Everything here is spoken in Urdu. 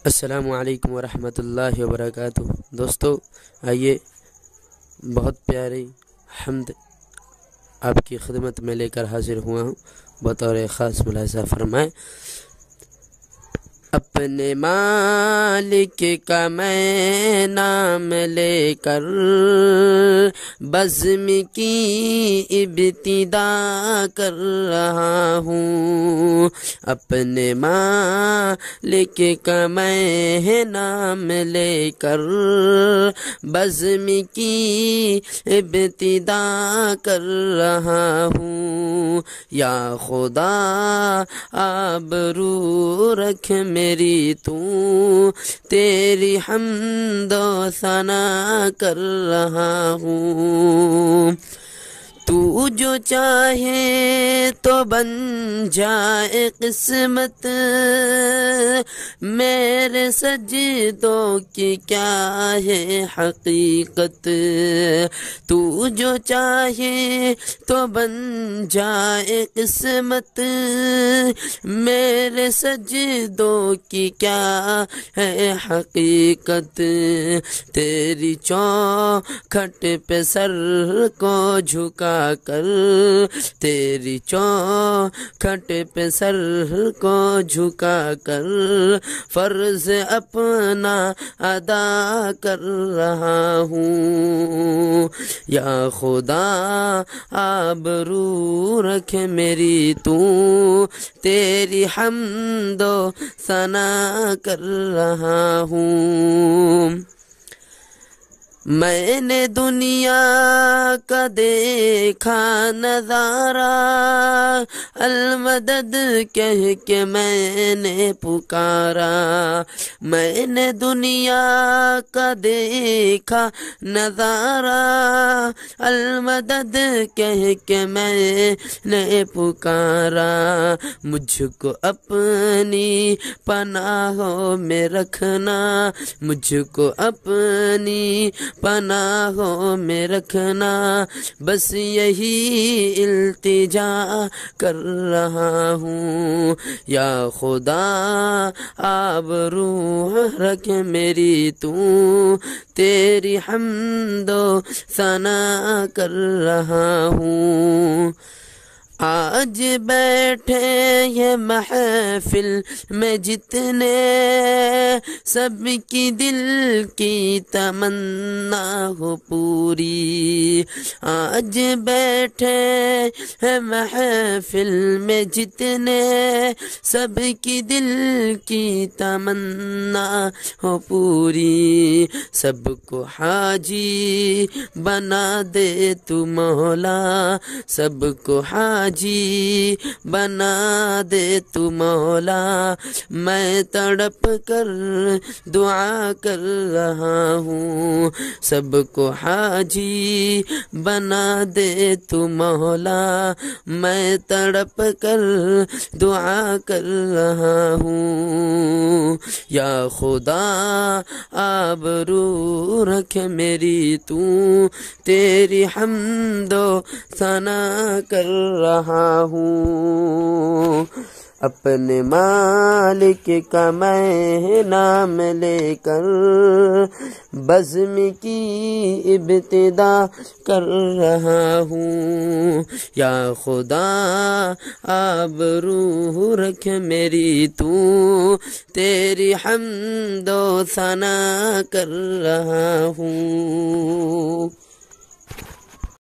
السلام علیکم ورحمۃ اللہ وبرکاتہ۔ دوستو آئیے بہت پیاری حمد آپ کی خدمت میں لے کر حاضر ہوا ہوں، بطور خاص ملاحظہ فرمائیں۔ اپنے مالک کا میں نام لے کر بزم کی ابتدا کر رہا ہوں، اپنے مالک کا میں نام لے کر بزم کی ابتدا کر رہا ہوں۔ یا خدا آبرو رکھ میری تو، تیری حمد و ثنا کر رہا ہوں۔ تو جو چاہے تو بن جائے قسمت، میرے سجدوں کی کیا ہے حقیقت۔ تو جو چاہے تو بن جائے قسمت، میرے سجدوں کی کیا ہے حقیقت۔ تیری چوکھٹ پہ سر کو جھکا کر، تیری چوکھٹ پہ سر کو جھکا کر فرض اپنا ادا کر رہا ہوں۔ یا خدا آبرو رکھ میری تو، تیری حمد و ثنا کر رہا ہوں۔ میں نے دنیا کا دیکھا نظارہ، المدد کہہ کے میں نے پکارا۔ میں نے دنیا کا دیکھا نظارہ، المدد کہہ کے میں نے پکارا۔ مجھ کو اپنی پناہوں میں رکھنا، مجھ کو اپنی پناہوں میں رکھنا، بس یہی التجا کر رہا ہوں۔ یا خدا آبرو رکھ میری تو، تیری حمد و ثنا کر رہا ہوں۔ آج بیٹھے یہ محفل میں جتنے، سب کی دل کی تمنا ہو پوری۔ آج بیٹھے ہیں محفل میں جتنے، سب کی دل کی تمنا ہو پوری۔ سب کو حاجی بنا دے تو مولا، سب کو حاجی بنا دے تو مولا۔ میں تڑپ کر دعا کر رہا ہوں، سب کو حاجی بنا دے تو مولا۔ میں تڑپ کر دعا کر رہا ہوں۔ یا خدا آبرو رکھ میری تو، تیری حمد و ثنا کر رہا ہوں۔ اپنے مالک کا میں نام لے کر بزم کی ابتدا کر رہا ہوں۔ یا خدا آبرو رکھ میری تو، تیری حمد و ثنا کر رہا ہوں۔